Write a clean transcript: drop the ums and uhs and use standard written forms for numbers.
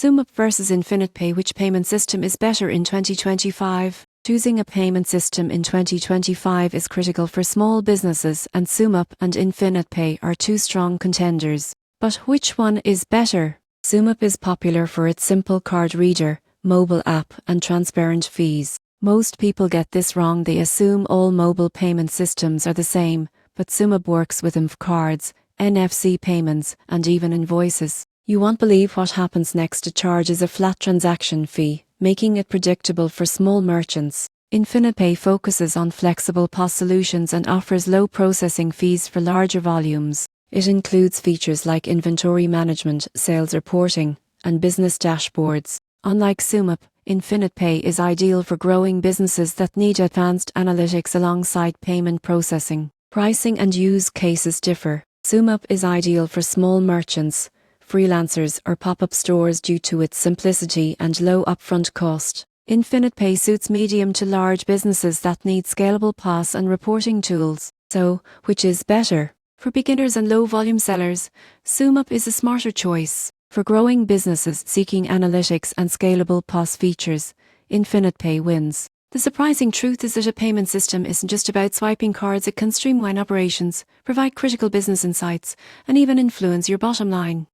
SumUp versus InfinitePay. Which payment system is better in 2025? Choosing a payment system in 2025 is critical for small businesses, and SumUp and InfinitePay are two strong contenders. But which one is better? SumUp is popular for its simple card reader, mobile app, and transparent fees. Most people get this wrong. They assume all mobile payment systems are the same, but SumUp works with cards, NFC payments, and even invoices. You won't believe what happens next. It charges a flat transaction fee, making it predictable for small merchants. InfinitePay focuses on flexible POS solutions and offers low processing fees for larger volumes. It includes features like inventory management, sales reporting, and business dashboards. Unlike SumUp, InfinitePay is ideal for growing businesses that need advanced analytics alongside payment processing. Pricing and use cases differ. SumUp is ideal for small merchants, freelancers, or pop-up stores due to its simplicity and low upfront cost. InfinitePay suits medium to large businesses that need scalable POS and reporting tools. So, which is better? For beginners and low-volume sellers, SumUp is a smarter choice. For growing businesses seeking analytics and scalable POS features, InfinitePay wins. The surprising truth is that a payment system isn't just about swiping cards. It can streamline operations, provide critical business insights, and even influence your bottom line.